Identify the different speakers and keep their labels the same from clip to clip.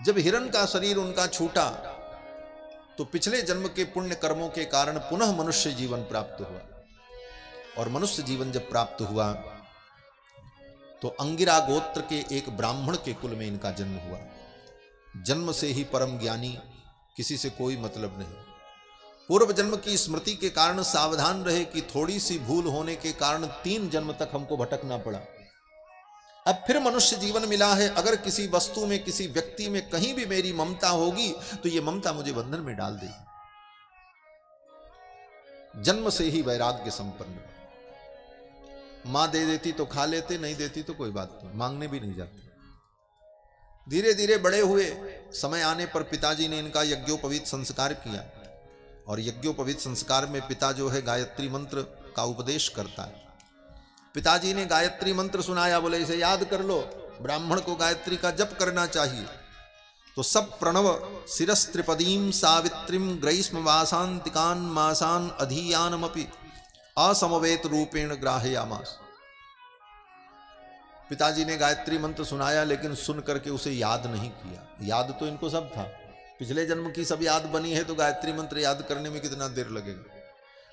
Speaker 1: जब हिरण का शरीर उनका छूटा तो पिछले जन्म के पुण्य कर्मों के कारण पुनः मनुष्य जीवन प्राप्त हुआ। और मनुष्य जीवन जब प्राप्त हुआ तो अंगिरा गोत्र के एक ब्राह्मण के कुल में इनका जन्म हुआ। जन्म से ही परम ज्ञानी, किसी से कोई मतलब नहीं। पूर्व जन्म की स्मृति के कारण सावधान रहे कि थोड़ी सी भूल होने के कारण 3 जन्म तक हमको भटकना पड़ा। अब फिर मनुष्य जीवन मिला है। अगर किसी वस्तु में, किसी व्यक्ति में कहीं भी मेरी ममता होगी तो ये ममता मुझे बंधन में डाल देगी। जन्म से ही वैराग्य संपन्न। मां दे देती तो खा लेते, नहीं देती तो कोई बात नहीं, मांगने भी नहीं जाते। धीरे धीरे बड़े हुए, समय आने पर पिताजी ने इनका यज्ञोपवीत संस्कार किया। और यज्ञोपवीत संस्कार में पिता जो है गायत्री मंत्र का उपदेश करता है। पिताजी ने गायत्री मंत्र सुनाया, बोले इसे याद कर लो, ब्राह्मण को गायत्री का जप करना चाहिए। तो सब प्रणव शिरस्त्रिपदीम सावित्रीम ग्रैष्म वासांतिकान मासान अधीयानमपि असमवेत रूपेण ग्राहयामास। पिताजी ने गायत्री मंत्र सुनाया, लेकिन सुन करके उसे याद नहीं किया। याद तो इनको सब था, पिछले जन्म की सब याद बनी है, तो गायत्री मंत्र याद करने में कितना देर लगेगा।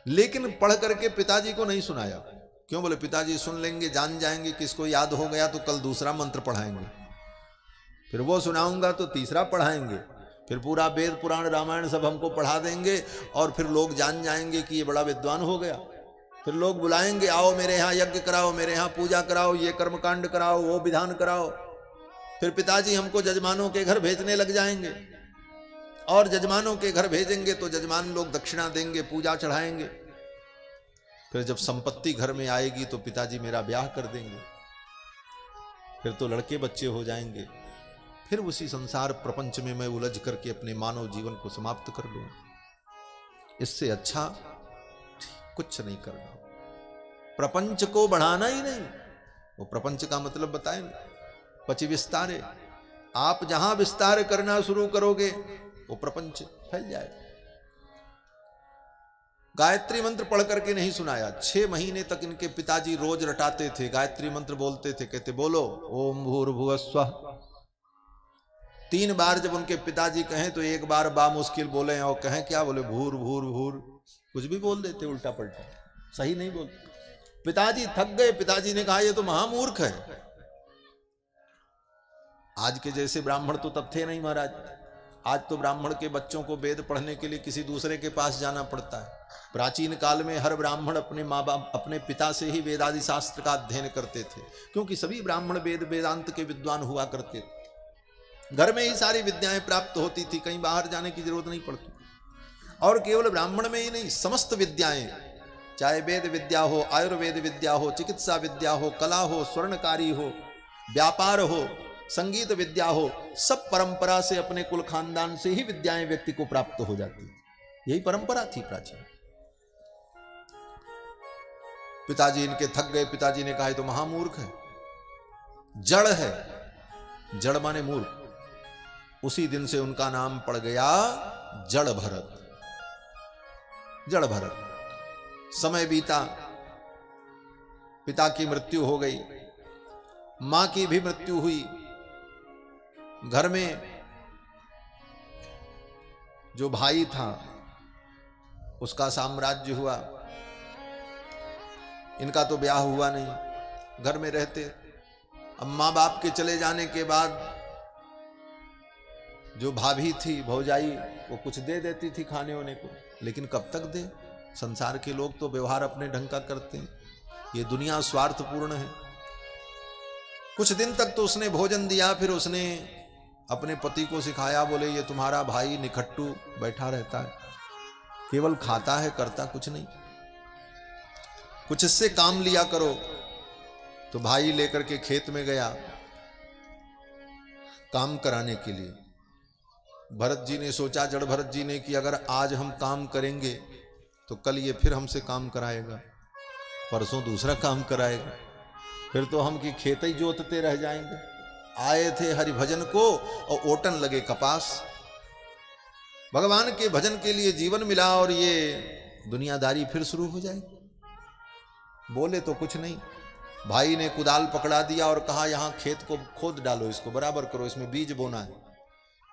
Speaker 1: लेकिन पढ़ करके पिताजी को नहीं सुनाया। क्यों? बोले पिताजी सुन लेंगे, जान जाएंगे किसको याद हो गया तो कल दूसरा मंत्र पढ़ाएंगे, फिर वो सुनाऊंगा तो तीसरा पढ़ाएंगे, फिर पूरा वेद पुराण रामायण सब हमको पढ़ा देंगे और फिर लोग जान जाएंगे कि ये बड़ा विद्वान हो गया। फिर लोग बुलाएंगे, आओ मेरे यहाँ यज्ञ कराओ, मेरे यहाँ पूजा कराओ, ये कर्मकांड कराओ, वो विधान कराओ। फिर पिताजी हमको जजमानों के घर भेजने लग जाएंगे, और जजमानों के घर भेजेंगे तो जजमान लोग दक्षिणा देंगे, पूजा चढ़ाएंगे। फिर जब संपत्ति घर में आएगी तो पिताजी मेरा ब्याह कर देंगे, फिर तो लड़के बच्चे हो जाएंगे। फिर उसी संसार प्रपंच में मैं उलझ करके अपने मानव जीवन को समाप्त कर लूंगा। इससे अच्छा कुछ नहीं करना। प्रपंच को बढ़ाना ही नहीं। वो प्रपंच का मतलब बताए ना, पचि विस्तारे। आप जहां विस्तार करना शुरू करोगे वो प्रपंच फैल जाए। गायत्री मंत्र पढ़ करके नहीं सुनाया। 6 महीने तक इनके पिताजी रोज रटाते थे, गायत्री मंत्र बोलते थे, कहते बोलो ओम भूर्भुवस्वः। 3 बार जब उनके पिताजी कहें तो 1 बार बा मुश्किल बोले, और कहें क्या, बोले भूर भूर भूर, कुछ भी बोल देते उल्टा पलटा, सही नहीं बोलते। पिताजी थक गए, पिताजी ने कहा ये तो महामूर्ख है। आज के जैसे ब्राह्मण तो तब थे नहीं महाराज। आज तो ब्राह्मण के बच्चों को वेद पढ़ने के लिए किसी दूसरे के पास जाना पड़ता है। प्राचीन काल में हर ब्राह्मण अपने माँ बाप, अपने पिता से ही वेदादि शास्त्र का अध्ययन करते थे, क्योंकि सभी ब्राह्मण वेद वेदांत के विद्वान हुआ करते थे। घर में ही सारी विद्याएं प्राप्त होती थी, कहीं बाहर जाने की जरूरत नहीं पड़ती। और केवल ब्राह्मण में ही नहीं, समस्त विद्याएं, चाहे वेद विद्या हो, आयुर्वेद विद्या हो, चिकित्सा विद्या हो, कला हो, स्वर्णकारी हो, व्यापार हो, संगीत विद्या हो, सब परंपरा से, अपने कुल खानदान से ही विद्याएं व्यक्ति को प्राप्त हो जाती। यही परंपरा थी प्राचीन। पिताजी इनके थक गए। पिताजी ने कहा ये तो महामूर्ख है, जड़ है। जड़ माने मूर्ख। उसी दिन से उनका नाम पड़ गया जड़ भरत। जड़ भरत। समय बीता, पिता की मृत्यु हो गई, मां की भी मृत्यु हुई। घर में जो भाई था उसका साम्राज्य हुआ, इनका तो ब्याह हुआ नहीं, घर में रहते। अब माँ बाप के चले जाने के बाद जो भाभी थी, भौजाई, वो कुछ दे देती थी खाने होने को, लेकिन कब तक दे। संसार के लोग तो व्यवहार अपने ढंग का करते हैं, ये दुनिया स्वार्थपूर्ण है। कुछ दिन तक तो उसने भोजन दिया, फिर उसने अपने पति को सिखाया, बोले ये तुम्हारा भाई निखट्टू बैठा रहता है, केवल खाता है, करता कुछ नहीं, कुछ इससे काम लिया करो। तो भाई लेकर के खेत में गया काम कराने के लिए। भरत जी ने सोचा, जड़ भरत जी ने, कि अगर आज हम काम करेंगे तो कल ये फिर हमसे काम कराएगा, परसों दूसरा काम कराएगा, फिर तो हम की खेत ही जोतते रह जाएंगे। आए थे हरि भजन को और ओटन लगे कपास। भगवान के भजन के लिए जीवन मिला और ये दुनियादारी फिर शुरू हो जाएगी। बोले तो कुछ नहीं। भाई ने कुदाल पकड़ा दिया और कहा यहाँ खेत को खोद डालो, इसको बराबर करो, इसमें बीज बोना है।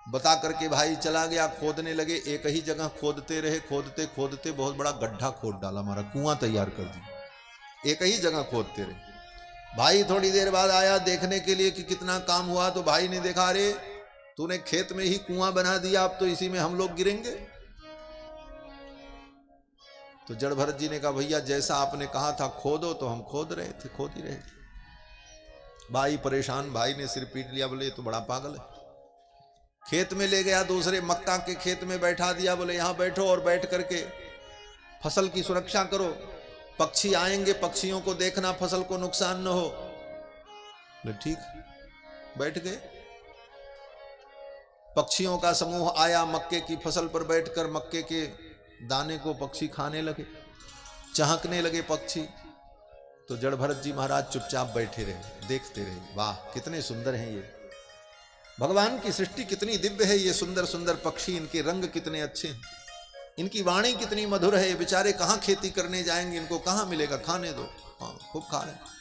Speaker 1: बता करके भाई चला गया। खोदने लगे, एक ही जगह खोदते रहे, खोदते खोदते बहुत बड़ा गड्ढा खोद डाला, हमारा कुआं तैयार कर दिया। एक ही जगह खोदते रहे। भाई थोड़ी देर बाद आया देखने के लिए कि कितना काम हुआ, तो भाई ने देखा, अरे तूने खेत में ही कुआं बना दिया, अब तो इसी में हम लोग गिरेंगे। तो जड़ भरत जी ने कहा, भैया जैसा आपने कहा था खोदो, तो हम खोद रहे थे, खोद ही रहे थे। भाई परेशान, भाई ने सिर पीट लिया, बोले ये तो बड़ा पागल है। खेत में ले गया, दूसरे मक्का के खेत में बैठा दिया, बोले यहां बैठो और बैठ करके फसल की सुरक्षा करो, पक्षी आएंगे, पक्षियों को देखना, फसल को नुकसान न हो। बोले ठीक, बैठ गए। पक्षियों का समूह आया, मक्के की फसल पर बैठकर मक्के के दाने को पक्षी खाने लगे, चहकने लगे पक्षी। तो जड़ भरत जी महाराज चुपचाप बैठे रहे, देखते रहे। वाह कितने सुंदर हैं ये, भगवान की सृष्टि कितनी दिव्य है, ये सुंदर सुंदर पक्षी, इनके रंग कितने अच्छे हैं, इनकी वाणी कितनी मधुर है। ये बेचारे कहां खेती करने जाएंगे, इनको कहां मिलेगा, खाने दो। हाँ खूब खा रहे,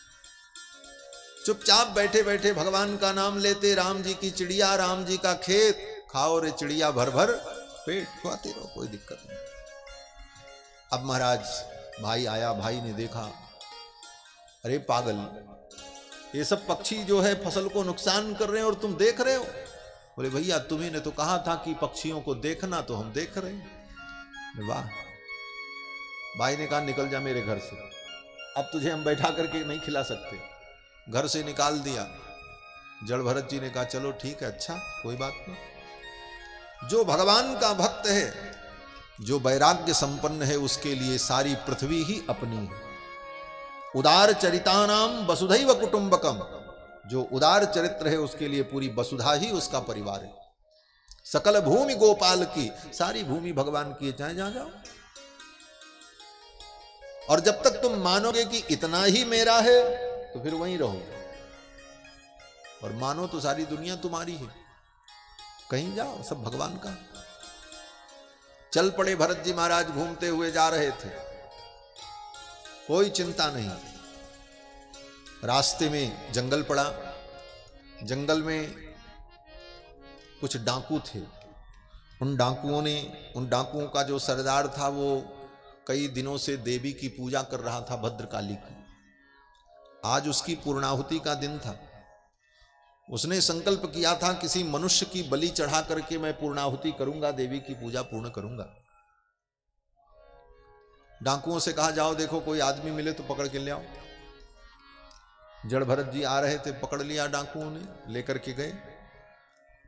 Speaker 1: चुपचाप बैठे बैठे भगवान का नाम लेते। राम जी की चिड़िया, राम जी का खेत, खाओ रे चिड़िया भर भर पेट, खाते रहो, कोई दिक्कत नहीं। अब महाराज भाई आया, भाई ने देखा, अरे पागल, ये सब पक्षी जो है फसल को नुकसान कर रहे हैं और तुम देख रहे हो। बोले भैया तुम्ही ने तो कहा था कि पक्षियों को देखना, तो हम देख रहे हैं। वाह। भाई ने कहा निकल जा मेरे घर से, अब तुझे हम बैठा करके नहीं खिला सकते। घर से निकाल दिया। जड़ भरत जी ने कहा चलो ठीक है, अच्छा कोई बात नहीं। जो भगवान का भक्त है, जो वैराग्य संपन्न है, उसके लिए सारी पृथ्वी ही अपनी है। उदार चरितानाम वसुधैव कुटुंबकम, जो उदार चरित्र है उसके लिए पूरी वसुधा ही उसका परिवार है। सकल भूमि गोपाल की, सारी भूमि भगवान की है, चाहे जहां जाओ। और जब तक तुम मानोगे कि इतना ही मेरा है, तो फिर वहीं रहोगे, और मानो तो सारी दुनिया तुम्हारी है। कहीं जाओ, सब भगवान का। चल पड़े भरत जी महाराज, घूमते हुए जा रहे थे, कोई चिंता नहीं। रास्ते में जंगल पड़ा, जंगल में कुछ डाकू थे। उन डाकुओं का जो सरदार था, वो कई दिनों से देवी की पूजा कर रहा था, भद्रकाली की। आज उसकी पूर्णाहुति का दिन था। उसने संकल्प किया था किसी मनुष्य की बलि चढ़ा करके मैं पूर्णाहुति करूंगा, देवी की पूजा पूर्ण करूंगा। डाकुओं से कहा जाओ देखो कोई आदमी मिले तो पकड़ के ले आओ। जड़ भरत जी आ रहे थे, पकड़ लिया डाकुओं ने, लेकर के गए,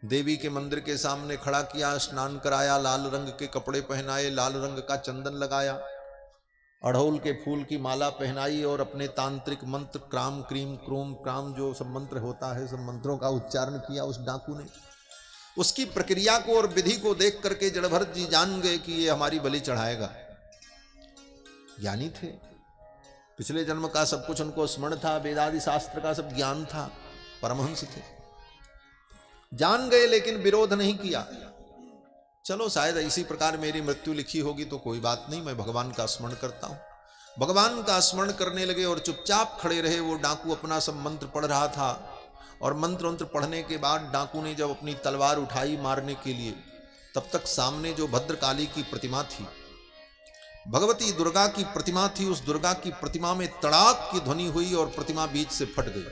Speaker 1: देवी के मंदिर के सामने खड़ा किया, स्नान कराया, लाल रंग के कपड़े पहनाए, लाल रंग का चंदन लगाया, अड़हुल के फूल की माला पहनाई, और अपने तांत्रिक मंत्र क्राम क्रीम क्रोम क्राम जो सब मंत्र होता है, सब मंत्रों का उच्चारण किया उस डाकू ने। उसकी प्रक्रिया को और विधि को देख करके जड़ भरत जी जान गए कि ये हमारी बलि चढ़ाएगा। ज्ञानी थे, पिछले जन्म का सब कुछ उनको स्मरण था, वेदादि शास्त्र का सब ज्ञान था, परमहंस थे, जान गए, लेकिन विरोध नहीं किया। चलो शायद इसी प्रकार मेरी मृत्यु लिखी होगी तो कोई बात नहीं, मैं भगवान का स्मरण करता हूं। भगवान का स्मरण करने लगे और चुपचाप खड़े रहे। वो डाकू अपना सब मंत्र पढ़ रहा था, और मंत्र पढ़ने के बाद डाकू ने जब अपनी तलवार उठाई मारने के लिए, तब तक सामने जो भद्रकाली की प्रतिमा थी, भगवती दुर्गा की प्रतिमा थी, उस दुर्गा की प्रतिमा में तड़ाक की ध्वनि हुई और प्रतिमा बीच से फट गई।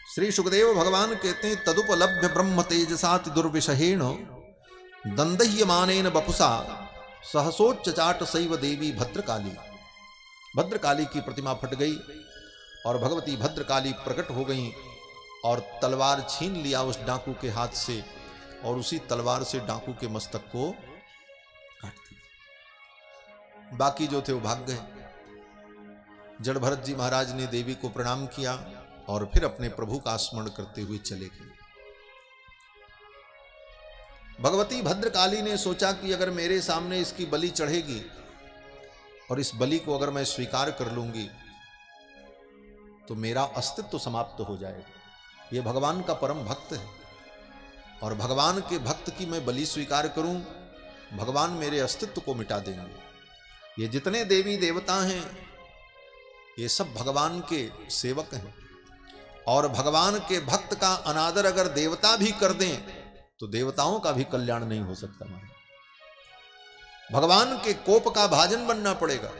Speaker 1: श्री सुखदेव भगवान कहते हैं, तदुपलभ्य ब्रह्म तेजसाति दुर्विषहेण दंदह्यमानेन बपुसा सहसोच्चाट सैव देवी भद्रकाली। भद्रकाली की प्रतिमा फट गई और भगवती भद्रकाली प्रकट हो गई और तलवार छीन लिया उस डाकू के हाथ से, और उसी तलवार से डाकू के मस्तक को काट दिया। बाकी जो थे वो भाग गए। जड़ भरत जी महाराज ने देवी को प्रणाम किया और फिर अपने प्रभु का स्मरण करते हुए चले गए। भगवती भद्रकाली ने सोचा कि अगर मेरे सामने इसकी बलि चढ़ेगी और इस बलि को अगर मैं स्वीकार कर लूंगी तो मेरा अस्तित्व समाप्त हो जाएगा। ये भगवान का परम भक्त है और भगवान के भक्त की मैं बलि स्वीकार करूं, भगवान मेरे अस्तित्व को मिटा देंगे। ये जितने देवी देवता हैं ये सब भगवान के सेवक हैं, और भगवान के भक्त का अनादर अगर देवता भी कर दें तो देवताओं का भी कल्याण नहीं हो सकता। महाराज भगवान के कोप का भाजन बनना पड़ेगा।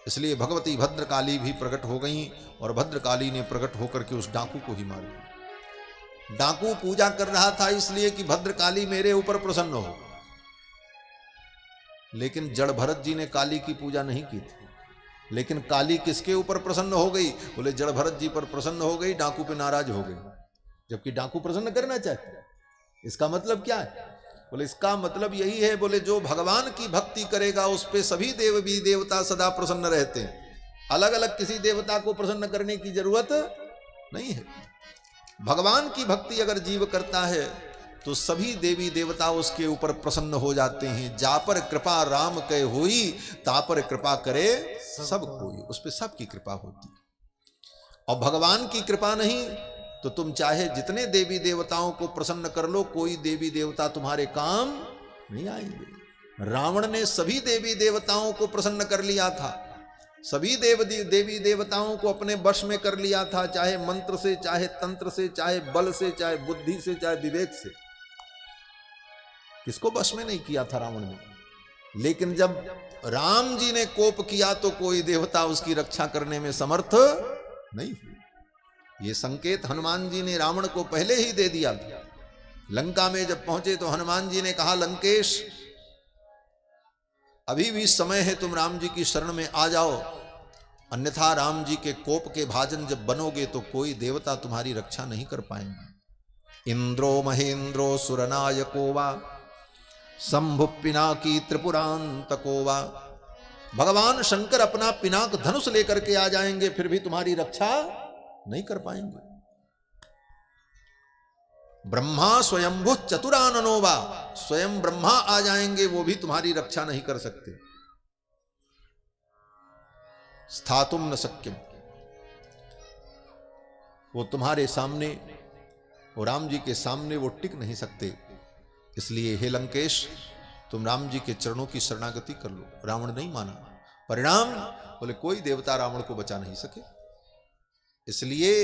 Speaker 1: इसलिए भगवती भद्रकाली भी प्रकट हो गई और भद्रकाली ने प्रकट होकर के उस डाकू को ही मार दिया। डाकू पूजा कर रहा था इसलिए कि भद्रकाली मेरे ऊपर प्रसन्न हो, लेकिन जड़ भरत जी ने काली की पूजा नहीं की थी। लेकिन काली किसके ऊपर प्रसन्न हो गई? बोले जड़ भरत जी पर प्रसन्न हो गई, डाकू पे नाराज हो गई, जबकि डाकू प्रसन्न करना चाहते। इसका मतलब क्या है? बोले इसका मतलब यही है, बोले जो भगवान की भक्ति करेगा उस पे सभी देवी देवता सदा प्रसन्न रहते हैं। अलग अलग किसी देवता को प्रसन्न करने की जरूरत नहीं है। भगवान की भक्ति अगर जीव करता है तो सभी देवी देवता उसके ऊपर प्रसन्न हो जाते हैं। जा पर कृपा राम के हुई, ता पर कृपा करे सब कोई। उस पे सबकी कृपा होती है। और भगवान की कृपा नहीं तो तुम चाहे जितने देवी देवताओं को प्रसन्न कर लो, कोई देवी देवता तुम्हारे काम नहीं आएंगे। रावण ने सभी देवी देवताओं को प्रसन्न कर लिया था, सभी देवी देवताओं को अपने वश में कर लिया था, चाहे मंत्र से, चाहे तंत्र से, चाहे बल से, चाहे बुद्धि से, चाहे विवेक से। किसको वश में नहीं किया था रावण ने? लेकिन जब राम जी ने कोप किया तो कोई देवता उसकी रक्षा करने में समर्थ नहीं हुई। ये संकेत हनुमान जी ने रावण को पहले ही दे दिया था। लंका में जब पहुंचे तो हनुमान जी ने कहा, लंकेश अभी भी समय है, तुम राम जी की शरण में आ जाओ, अन्यथा राम जी के कोप के भाजन जब बनोगे तो कोई देवता तुम्हारी रक्षा नहीं कर पाएंगे। इंद्रो महेंद्रो सुरनायको वा शंभु पिनाकी त्रिपुरांतको वा। भगवान शंकर अपना पिनाक धनुष लेकर के आ जाएंगे, फिर भी तुम्हारी रक्षा नहीं कर पाएंगे। ब्रह्मा स्वयंभु चतुराननो वा। स्वयं ब्रह्मा आ जाएंगे, वो भी तुम्हारी रक्षा नहीं कर सकते। स्थातुम न शक्यम, वो तुम्हारे सामने, वो राम जी के सामने वो टिक नहीं सकते। इसलिए हे लंकेश, तुम राम जी के चरणों की शरणागति कर लो। रावण नहीं माना। परिणाम बोले कोई देवता रावण को बचा नहीं सके। इसलिए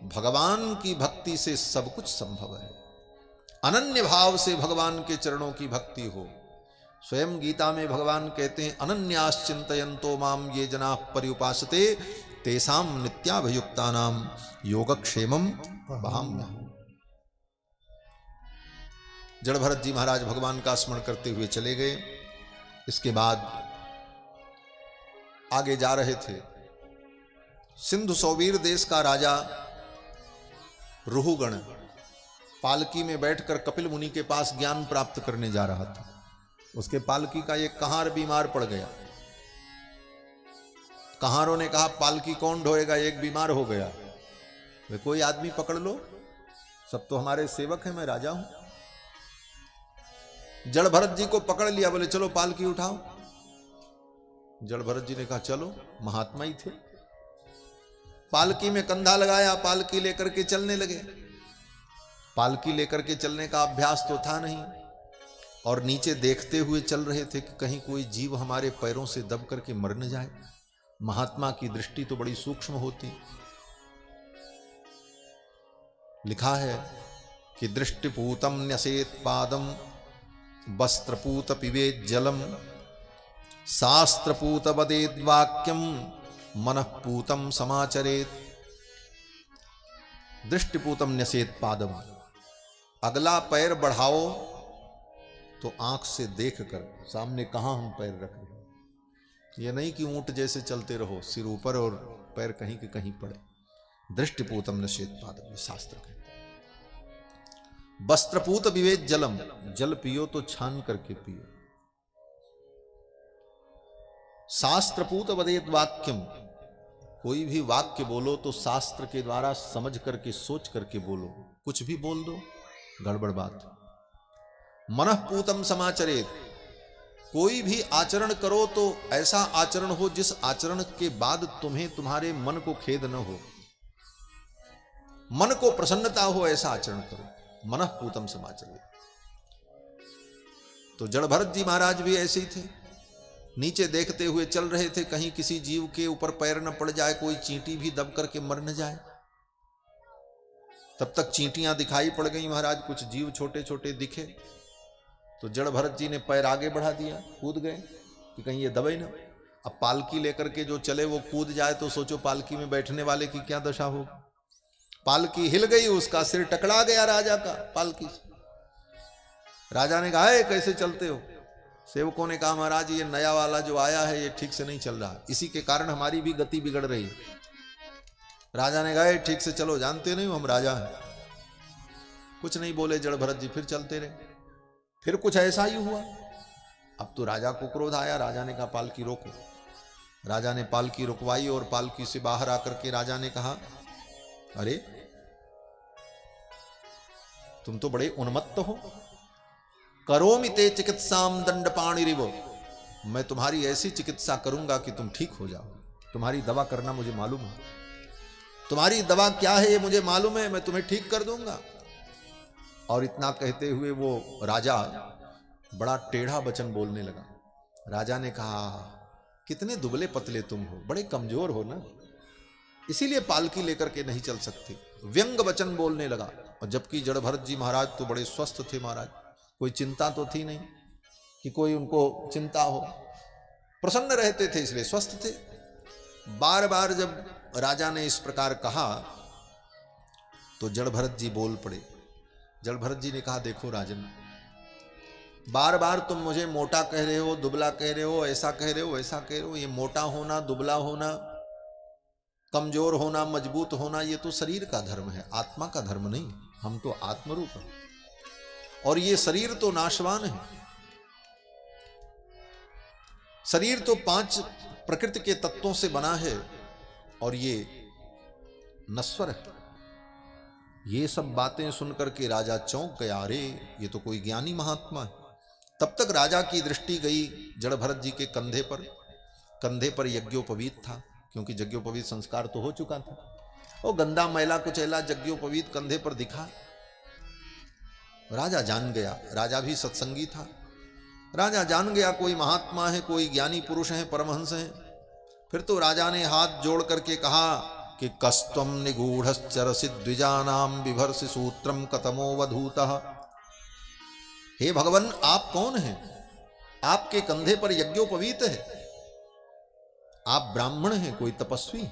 Speaker 1: भगवान की भक्ति से सब कुछ संभव है। अनन्य भाव से भगवान के चरणों की भक्ति हो। स्वयं गीता में भगवान कहते हैं, अनन्याश्चिन्तयन्तो माम ये जना पर्युपासते तेषां नित्याभियुक्तानां योगक्षेमं वहाम्यहम्। जड़ भरत जी महाराज भगवान का स्मरण करते हुए चले गए। इसके बाद आगे जा रहे थे। सिंधु सौवीर देश का राजा रुहुगण पालकी में बैठकर कपिल मुनि के पास ज्ञान प्राप्त करने जा रहा था। उसके पालकी का एक कहार बीमार पड़ गया। कहारों ने कहा, पालकी कौन ढोएगा, एक बीमार हो गया। वे कोई आदमी पकड़ लो, सब तो हमारे सेवक हैं, मैं राजा हूं। जड़ भरत जी को पकड़ लिया, बोले चलो पालकी उठाओ। जड़ भरत जी ने कहा चलो, महात्मा ही थे। पालकी में कंधा लगाया, पालकी लेकर के चलने लगे। पालकी लेकर के चलने का अभ्यास तो था नहीं, और नीचे देखते हुए चल रहे थे कि कहीं कोई जीव हमारे पैरों से दब करके मर न जाए। महात्मा की दृष्टि तो बड़ी सूक्ष्म होती। लिखा है कि दृष्टिपूतम न्यसेत पादम वस्त्रपूत पिबेत जलम शास्त्रपूत वदेद वाक्यम मनःपूतम समाचरेत। दृष्टिपूतम न्यसेत पादम, अगला पैर बढ़ाओ तो आंख से देखकर सामने कहां हम पैर रख रहे हैं। यह नहीं कि ऊंट जैसे चलते रहो, सिर ऊपर और पैर कहीं के कहीं पड़े। दृष्टिपूतम न्यसेत पादम, ये शास्त्र कहते हैं। वस्त्रपूत विवेक जलम, जल पियो तो छान करके पियो। शास्त्रपूत वदेत वाक्यम, कोई भी वाक्य बोलो तो शास्त्र के द्वारा समझ करके सोच करके बोलो। कुछ भी बोल दो गड़बड़ बात। मनःपूतम समाचरेत, कोई भी आचरण करो तो ऐसा आचरण हो जिस आचरण के बाद तुम्हें तुम्हारे मन को खेद न हो, मन को प्रसन्नता हो, ऐसा आचरण करो। मनःपूतम समाचरेत। तो जड़ भरत जी महाराज भी ऐसे ही थे, नीचे देखते हुए चल रहे थे, कहीं किसी जीव के ऊपर पैर न पड़ जाए, कोई चींटी भी दब करके मर न जाए। तब तक चींटियां दिखाई पड़ गई महाराज, कुछ जीव छोटे छोटे दिखे। तो जड़ भरत जी ने पैर आगे बढ़ा दिया, कूद गए कि कहीं ये दबे ना। अब पालकी लेकर के जो चले वो कूद जाए तो सोचो पालकी में बैठने वाले की क्या दशा होगी। पालकी हिल गई, उसका सिर टकरा गया राजा का पालकी से। राजा ने कहा कैसे चलते हो? सेवकों ने कहा महाराज ये नया वाला जो आया है ये ठीक से नहीं चल रहा, इसी के कारण हमारी भी गति बिगड़ रही है। राजा ने कहा ठीक से चलो, जानते नहीं हो हम राजा हैं। कुछ नहीं बोले जड़ भरत जी, फिर चलते रहे। फिर कुछ ऐसा ही हुआ। अब तो राजा को क्रोध आया, राजा ने कहा पालकी रोको। राजा ने पालकी रुकवाई और पालकी से बाहर आकर के राजा ने कहा अरे तुम तो बड़े उन्मत्त हो। करोमि ते चिकित्साम दंडपाणिरिव, मैं तुम्हारी ऐसी चिकित्सा करूंगा कि तुम ठीक हो जाओ। तुम्हारी दवा करना मुझे मालूम है, तुम्हारी दवा क्या है ये मुझे मालूम है, मैं तुम्हें ठीक कर दूंगा। और इतना कहते हुए वो राजा बड़ा टेढ़ा वचन बोलने लगा। राजा ने कहा कितने दुबले पतले तुम हो, बड़े कमजोर हो ना, इसीलिए पालकी लेकर के नहीं चल सकते। व्यंग वचन बोलने लगा। और जबकि जड़ भरत जी महाराज तो बड़े स्वस्थ थे महाराज, कोई चिंता तो थी नहीं कि कोई उनको चिंता हो, प्रसन्न रहते थे, इसलिए स्वस्थ थे। बार बार जब राजा ने इस प्रकार कहा तो जड़ भरत जी बोल पड़े। जड़ भरत जी ने कहा देखो राजन, बार बार तुम मुझे मोटा कह रहे हो, दुबला कह रहे हो, ऐसा कह रहे हो, ऐसा कह रहे हो। ये मोटा होना, दुबला होना, कमजोर होना, मजबूत होना, ये तो शरीर का धर्म है, आत्मा का धर्म नहीं। हम तो आत्मरूप हैं और ये शरीर तो नाशवान है। शरीर तो 5 प्रकृति के तत्वों से बना है और ये नश्वर है। ये सब बातें सुनकर के राजा चौंक गया, अरे ये तो कोई ज्ञानी महात्मा है। तब तक राजा की दृष्टि गई जड़ भरत जी के कंधे पर। कंधे पर यज्ञोपवीत था, क्योंकि यज्ञोपवीत संस्कार तो हो चुका था। वो गंदा मैला कुचैला यज्ञोपवीत कंधे पर दिखा। राजा जान गया, राजा भी सत्संगी था। राजा जान गया कोई महात्मा है, कोई ज्ञानी पुरुष है, परमहंस है। फिर तो राजा ने हाथ जोड़ करके कहा कि कस्त्वम निगूढ़श्चरसि द्विजानाम बिभर्षि सूत्रम कतमो वधूतः। हे भगवान आप कौन हैं? आपके कंधे पर यज्ञोपवीत है, आप ब्राह्मण हैं, कोई तपस्वी।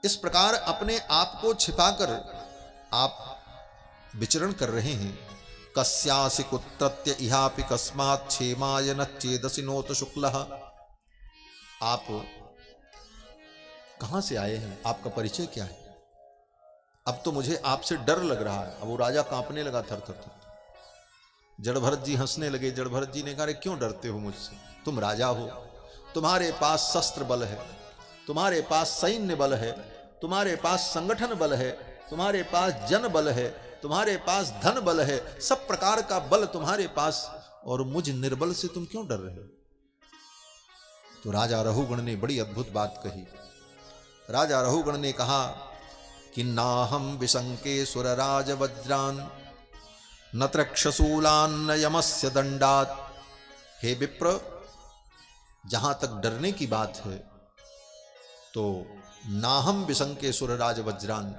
Speaker 1: इस प्रकार अपने आप को छिपाकर आप विचरण कर रहे हैं। कस्यासि कुत्रत्य इहापि कस्मात् क्षेमाय न चेदसि नोत शुक्लः। आप कहां से आए हैं, आपका परिचय क्या है? अब तो मुझे आपसे डर लग रहा है। अब वो राजा कांपने लगा थर थर थर। जड़ भरत जी हंसने लगे। जड़ भरत जी ने कहा क्यों डरते हो मुझसे? तुम राजा हो, तुम्हारे पास शस्त्र बल है, तुम्हारे पास सैन्य बल है, तुम्हारे पास संगठन बल है, तुम्हारे पास जन बल है, तुम्हारे पास धन बल है, सब प्रकार का बल तुम्हारे पास, और मुझ निर्बल से तुम क्यों डर रहे हो? तो राजा रहुगण ने बड़ी अद्भुत बात कही। राजा रहुगण ने कहा कि नाहम विशंके सुरराज वज्रान न त्रक्षशूलान न यमस्य दंडात। हे विप्र, जहां तक डरने की बात है तो नाहम विशंके सुरराज वज्रान,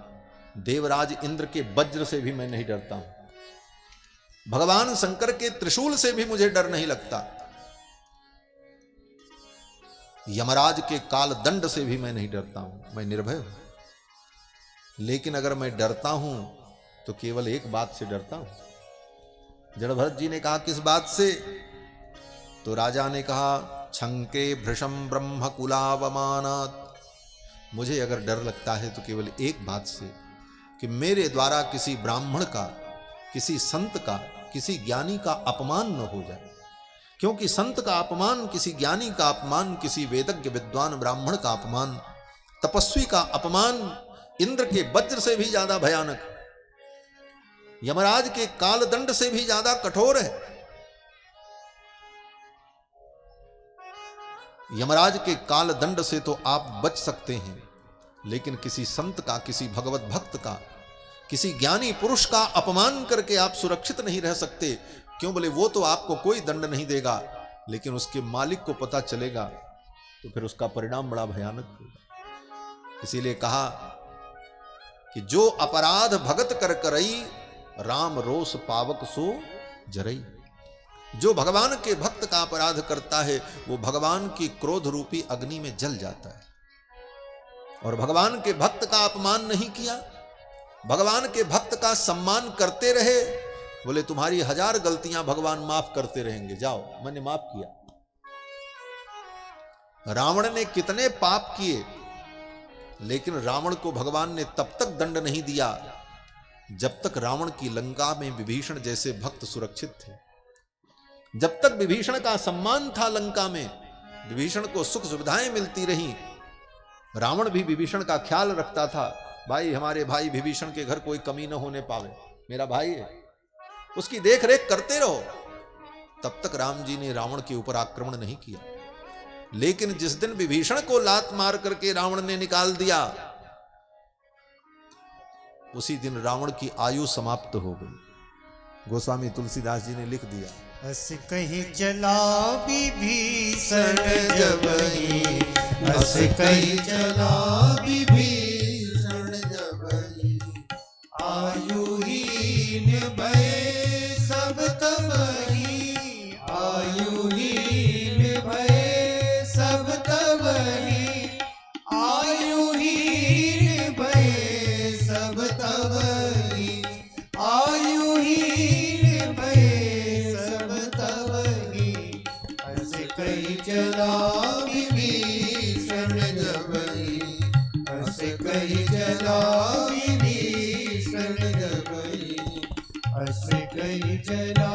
Speaker 1: देवराज इंद्र के वज्र से भी मैं नहीं डरता हूं। भगवान शंकर के त्रिशूल से भी मुझे डर नहीं लगता। यमराज के काल दंड से भी मैं नहीं डरता हूं, मैं निर्भय हूं। लेकिन अगर मैं डरता हूं तो केवल एक बात से डरता हूं। जड़ भरत जी ने कहा किस बात से? तो राजा ने कहा छंके भृशम ब्रह्म कुलावमानात्। मुझे अगर डर लगता है तो केवल एक बात से, कि मेरे द्वारा किसी ब्राह्मण का, किसी संत का, किसी ज्ञानी का अपमान न हो जाए। क्योंकि संत का अपमान, किसी ज्ञानी का अपमान, किसी वेदज्ञ विद्वान ब्राह्मण का अपमान, तपस्वी का अपमान इंद्र के वज्र से भी ज्यादा भयानक, यमराज के कालदंड से भी ज्यादा कठोर है। यमराज के कालदंड से तो आप बच सकते हैं, लेकिन किसी संत का, किसी भगवत भक्त का, किसी ज्ञानी पुरुष का अपमान करके आप सुरक्षित नहीं रह सकते। क्यों? बोले वो तो आपको कोई दंड नहीं देगा, लेकिन उसके मालिक को पता चलेगा तो फिर उसका परिणाम बड़ा भयानक होगा। इसीलिए कहा कि जो अपराध भगत कर करई, राम रोष पावक सो जरई। जो भगवान के भक्त का अपराध करता है वो भगवान की क्रोध रूपी अग्नि में जल जाता है। और भगवान के भक्त का अपमान नहीं किया, भगवान के भक्त का सम्मान करते रहे, बोले तुम्हारी 1000 गलतियां भगवान माफ करते रहेंगे, जाओ मैंने माफ किया। रावण ने कितने पाप किए, लेकिन रावण को भगवान ने तब तक दंड नहीं दिया जब तक रावण की लंका में विभीषण जैसे भक्त सुरक्षित थे। जब तक विभीषण का सम्मान था लंका में, विभीषण को सुख सुविधाएं मिलती रहीं, रावण भी विभीषण का ख्याल रखता था, भाई हमारे भाई विभीषण के घर कोई कमी न होने पावे, मेरा भाई है, उसकी देख रेख करते रहो। तब तक राम जी ने रावण के ऊपर आक्रमण नहीं किया। लेकिन जिस दिन विभीषण को लात मार करके रावण ने निकाल दिया, उसी दिन रावण की आयु समाप्त हो गई। गोस्वामी तुलसीदास जी ने लिख दिया,
Speaker 2: अस कही चला विभीषण जबहि, अस कही चला विभीषण जबहि, आयुहीन भय सब तबहि, आयुहीन भय सब तबहि, आयुहीन भय सब तबहि, आयुहीन भय सब तबहि, अस कही चला विभीषण जबहि, अस कही चला विभीषण जबहि, अस कही चला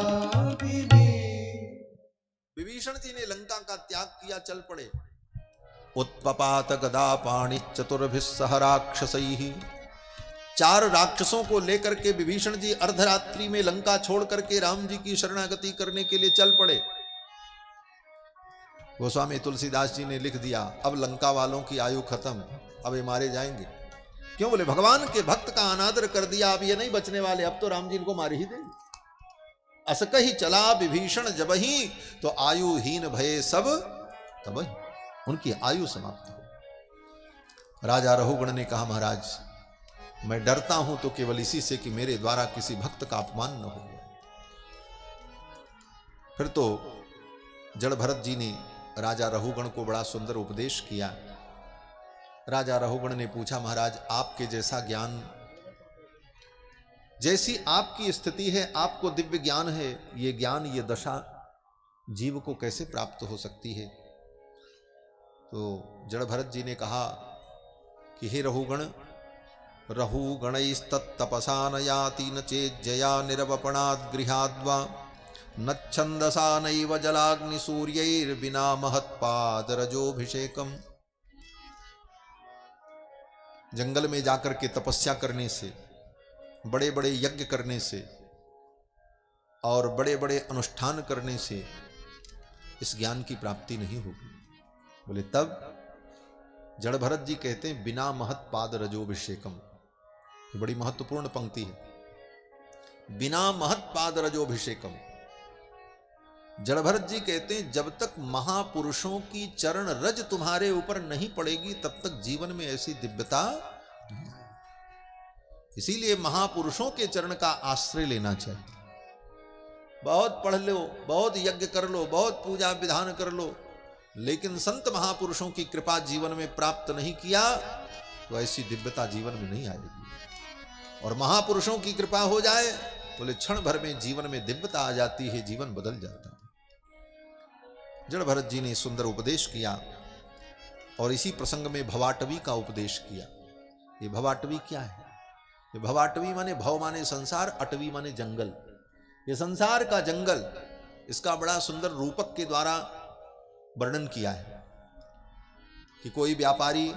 Speaker 1: विभीषण जी ने लंका का त्याग किया, चल पड़े। उत्पपात गदा पाणि चतुर्भिः सह राक्षसैः, 4 राक्षसों को लेकर के विभीषण जी अर्धरात्रि में लंका छोड़ करके राम जी की शरणागति करने के लिए चल पड़े। गोस्वामी तुलसीदास जी ने लिख दिया, अब लंका वालों की आयु खत्म, अब ये मारे जाएंगे। क्यों? बोले भगवान के भक्त का अनादर कर दिया, अब ये नहीं बचने वाले, अब तो राम जी इनको मार ही देंगे। अस कही चला विभीषण जबहि, तो आयुहीन भये सब तबहि, उनकी आयु समाप्त हो। राजा रहुगण ने कहा, महाराज मैं डरता हूं तो केवल इसी से कि मेरे द्वारा किसी भक्त का अपमान न हो। फिर तो जड़ भरत जी ने राजा रहुगण को बड़ा सुंदर उपदेश किया। राजा रहुगण ने पूछा, महाराज आपके जैसा ज्ञान, जैसी आपकी स्थिति है, आपको दिव्य ज्ञान है, ये ज्ञान, ये दशा जीव को कैसे प्राप्त हो सकती है? तो जड़ भरत जी ने कहा कि हे रहुगण, रहुगणैस्तत्तपसा न याति न चेज्जया निरवपणाद् गृहाद्वा, न छन्दसा नैव जलाग्नि सूर्यैर्विना महत्पादरजोभिषेकम्। जंगल में जाकर के तपस्या करने से, बड़े बड़े यज्ञ करने से और बड़े बड़े अनुष्ठान करने से इस ज्ञान की प्राप्ति नहीं होगी। बोले तब? जड़ भरत जी कहते हैं, बिना महत्पाद रजोभिषेकम। ये बड़ी महत्वपूर्ण पंक्ति है, बिना महत्पाद रजोभिषेकम। जड़ भरत जी कहते हैं, जब तक महापुरुषों की चरण रज तुम्हारे ऊपर नहीं पड़ेगी तब तक जीवन में ऐसी दिव्यता नहीं। इसीलिए महापुरुषों के चरण का आश्रय लेना चाहिए। बहुत पढ़ लो, बहुत यज्ञ कर लो, बहुत पूजा विधान कर लो, लेकिन संत महापुरुषों की कृपा जीवन में प्राप्त नहीं किया तो ऐसी दिव्यता जीवन में नहीं आएगी। और महापुरुषों की कृपा हो जाए, बोले क्षण भर में जीवन में दिव्यता आ जाती है, जीवन बदल जाता है। जड़ भरत जी ने सुंदर उपदेश किया और इसी प्रसंग में भवाटवी का उपदेश किया। ये भवाटवी क्या है? ये भवाटवी माने भव माने संसार, अटवी माने जंगल। ये संसार का जंगल, इसका बड़ा सुंदर रूपक के द्वारा वर्णन किया है कि कोई व्यापारी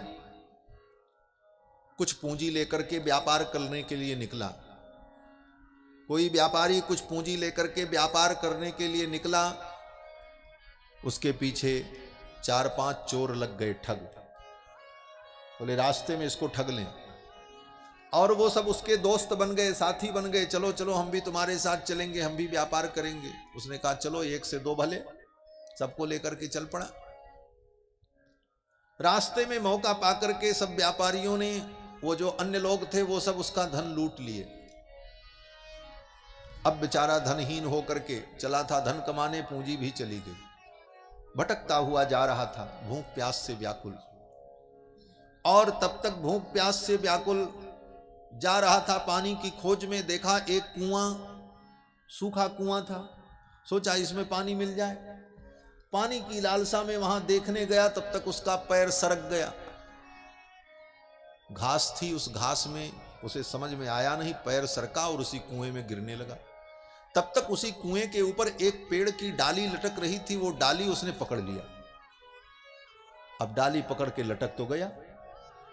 Speaker 1: कुछ पूंजी लेकर के व्यापार करने के लिए निकला। कोई व्यापारी कुछ पूंजी लेकर के व्यापार करने के लिए निकला, उसके पीछे 4-5 चोर लग गए, ठग। बोले रास्ते में इसको ठग लें, और वो सब उसके दोस्त बन गए, साथी बन गए, चलो चलो हम भी तुम्हारे साथ चलेंगे, हम भी व्यापार करेंगे। उसने कहा चलो 1 से 2 भले, सबको लेकर के चल पड़ा। रास्ते में मौका पाकर के सब व्यापारियों ने वो जो अन्य लोग थे वो सब उसका धन लूट लिए। अब बेचारा धनहीन होकर के चला था धन कमाने, पूंजी भी चली गई। भटकता हुआ जा रहा था भूख प्यास से व्याकुल, और तब तक भूख प्यास से व्याकुल जा रहा था पानी की खोज में। देखा एक कुआं, सूखा कुआं था, सोचा इसमें पानी मिल जाए। पानी की लालसा में वहां देखने गया, तब तक उसका पैर सरक गया। घास थी, उस घास में उसे समझ में आया नहीं, पैर सरका और उसी कुएं में गिरने लगा। तब तक उसी कुएं के ऊपर एक पेड़ की डाली लटक रही थी, वो डाली उसने पकड़ लिया। अब डाली पकड़ के लटक तो गया,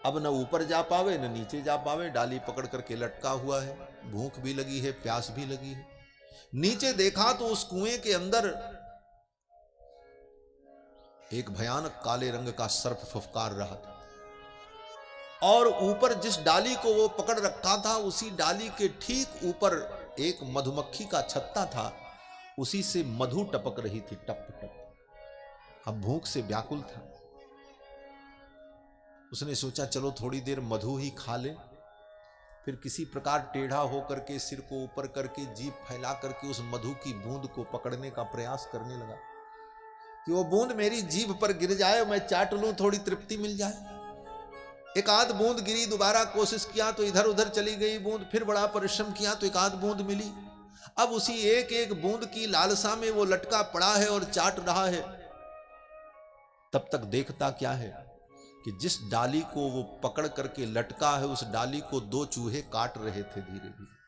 Speaker 1: अब न ऊपर जा पावे न नीचे जा पावे, डाली पकड़ करके लटका हुआ है। भूख भी लगी है, प्यास भी लगी है। नीचे देखा तो उस कुएं के अंदर एक भयानक काले रंग का सर्प फुफकार रहा था, और ऊपर जिस डाली को वो पकड़ रखा था उसी डाली के ठीक ऊपर एक मधुमक्खी का छत्ता था, उसी से मधु टपक रही थी, टप टप। अब भूख से व्याकुल था, उसने सोचा चलो थोड़ी देर मधु ही खा ले। फिर किसी प्रकार टेढ़ा होकर के सिर को ऊपर करके जीभ फैला करके उस मधु की बूंद को पकड़ने का प्रयास करने लगा कि वो बूंद मेरी जीभ पर गिर जाए, मैं चाट लूं, थोड़ी तृप्ति मिल जाए। एक आध बूंद गिरी, दोबारा कोशिश किया तो इधर उधर चली गई बूंद, फिर बड़ा परिश्रम किया तो एक आध बूंद मिली। अब उसी एक एक बूंद की लालसा में वो लटका पड़ा है और चाट रहा है। तब तक देखता क्या है कि जिस डाली को वो पकड़ करके लटका है उस डाली को दो चूहे काट रहे थे धीरे धीरे।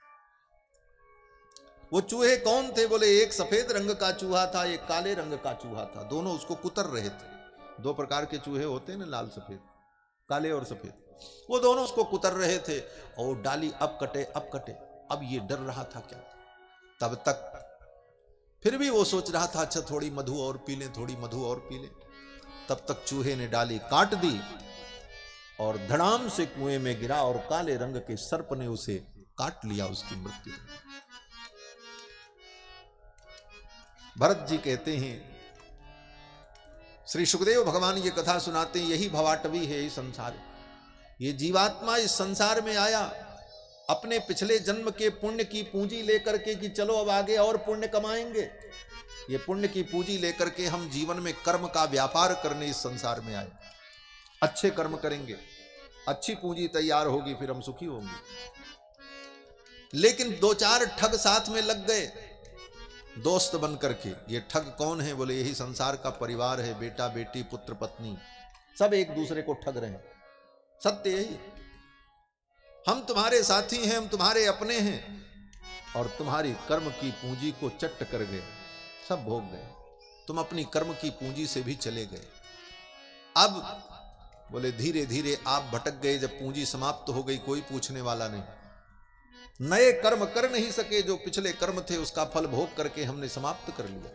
Speaker 1: वो चूहे कौन थे? बोले एक सफेद रंग का चूहा था, एक काले रंग का चूहा था, दोनों उसको कुतर रहे थे। दो प्रकार के चूहे होते हैं ना, लाल सफेद, काले और सफेद, वो दोनों उसको कुतर रहे थे। और डाली अब कटे अब कटे, अब ये डर रहा था क्या। तब तक फिर भी वो सोच रहा था अच्छा थोड़ी मधु और पी लें, थोड़ी मधु और पी लें। तब तक चूहे ने डाली काट दी और धड़ाम से कुएं में गिरा और काले रंग के सर्प ने उसे काट लिया, उसकी मृत्यु। भरत जी कहते हैं, श्री सुखदेव भगवान ये कथा सुनाते हैं, यही भवाटवी है ये संसार। ये जीवात्मा इस संसार में आया अपने पिछले जन्म के पुण्य की पूंजी लेकर के कि चलो अब आगे और पुण्य कमाएंगे। ये पुण्य की पूंजी लेकर के हम जीवन में कर्म का व्यापार करने इस संसार में आए। अच्छे कर्म करेंगे, अच्छी पूंजी तैयार होगी, फिर हम सुखी होंगे। लेकिन दो चार ठग साथ में लग गए दोस्त बन करके। ये ठग कौन है? बोले यही संसार का परिवार है, बेटा बेटी पुत्र पत्नी, सब एक दूसरे को ठग रहे हैं। सत्य यही, हम तुम्हारे साथी हैं, हम तुम्हारे अपने हैं, और तुम्हारी कर्म की पूंजी को चट्ट कर गए, सब भोग गए। तुम अपनी कर्म की पूंजी से भी चले गए। अब बोले धीरे धीरे आप भटक गए, जब पूंजी समाप्त हो गई कोई पूछने वाला नहीं। नए कर्म कर नहीं सके, जो पिछले कर्म थे उसका फल भोग करके हमने समाप्त कर लिया।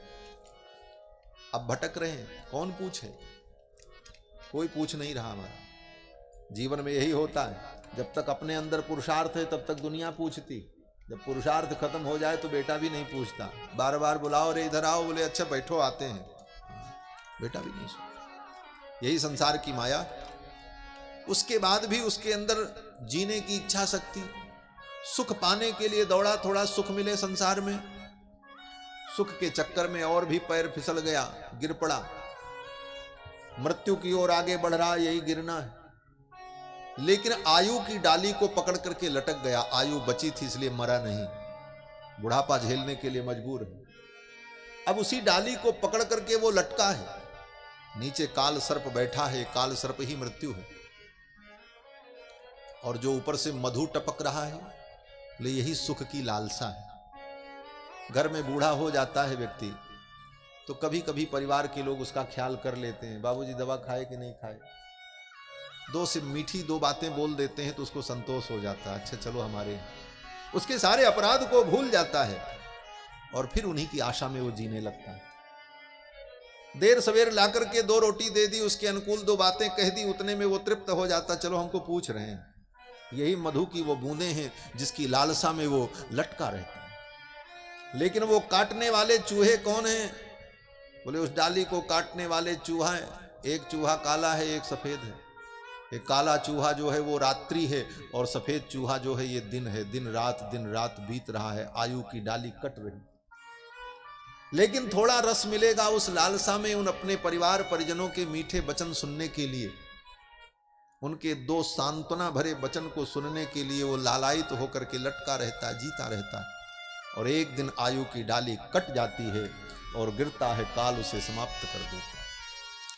Speaker 1: अब भटक रहे हैं, कौन पूछे? कोई पूछ नहीं रहा। हमारा जीवन में यही होता है, जब तक अपने अंदर पुरुषार्थ है तब तक दुनिया पूछती, जब पुरुषार्थ खत्म हो जाए तो बेटा भी नहीं पूछता। बार बार बुलाओ, रे इधर आओ, बोले अच्छा बैठो आते हैं, बेटा भी नहीं सुनता। यही संसार की माया। उसके बाद भी उसके अंदर जीने की इच्छा शक्ति, सुख पाने के लिए दौड़ा, थोड़ा सुख मिले संसार में, सुख के चक्कर में और भी पैर फिसल गया, गिर पड़ा, मृत्यु की ओर आगे बढ़ रहा, यही गिरना है। लेकिन आयु की डाली को पकड़ करके लटक गया। आयु बची थी इसलिए मरा नहीं, बुढ़ापा झेलने के लिए मजबूर है। अब उसी डाली को पकड़ करके वो लटका है, नीचे काल सर्प बैठा है, काल सर्प ही मृत्यु है। और जो ऊपर से मधु टपक रहा है, ले यही सुख की लालसा है। घर में बूढ़ा हो जाता है व्यक्ति तो कभी कभी परिवार के लोग उसका ख्याल कर लेते हैं, बाबूजी दवा खाए कि नहीं खाए, दो से मीठी दो बातें बोल देते हैं तो उसको संतोष हो जाता है, अच्छा चलो हमारे, उसके सारे अपराध को भूल जाता है और फिर उन्हीं की आशा में वो जीने लगता है। देर सवेर लाकर के दो रोटी दे दी, उसके अनुकूल दो बातें कह दी, उतने में वो तृप्त हो जाता, चलो हमको पूछ रहे हैं। यही मधु की वो बूंदें हैं जिसकी लालसा में वो लटका रहता है। लेकिन वो काटने वाले चूहे कौन हैं? बोले उस डाली को काटने वाले चूहा है, एक चूहा काला है, एक सफेद है। ये काला चूहा जो है वो रात्रि है और सफेद चूहा जो है ये दिन है। दिन रात बीत रहा है, आयु की डाली कट रही। लेकिन थोड़ा रस मिलेगा उस लालसा में, उन अपने परिवार परिजनों के मीठे वचन सुनने के लिए, उनके दो सांत्वना भरे वचन को सुनने के लिए वो लालायित होकर के लटका रहता है, जीता रहता है। और एक दिन आयु की डाली कट जाती है और गिरता है, काल उसे समाप्त कर देता है।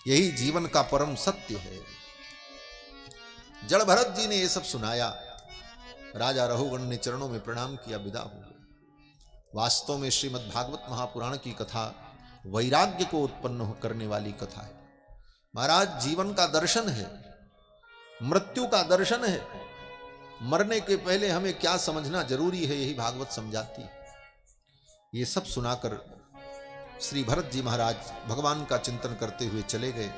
Speaker 1: यही जीवन का परम सत्य है। जड़ भरत जी ने ये सब सुनाया। राजा रघुगण ने चरणों में प्रणाम किया, विदा हो गए। वास्तव में श्रीमद् भागवत महापुराण की कथा वैराग्य को उत्पन्न करने वाली कथा है। महाराज, जीवन का दर्शन है, मृत्यु का दर्शन है। मरने के पहले हमें क्या समझना जरूरी है, यही भागवत समझाती है। ये सब सुनाकर श्री भरत जी महाराज भगवान का चिंतन करते हुए चले गए।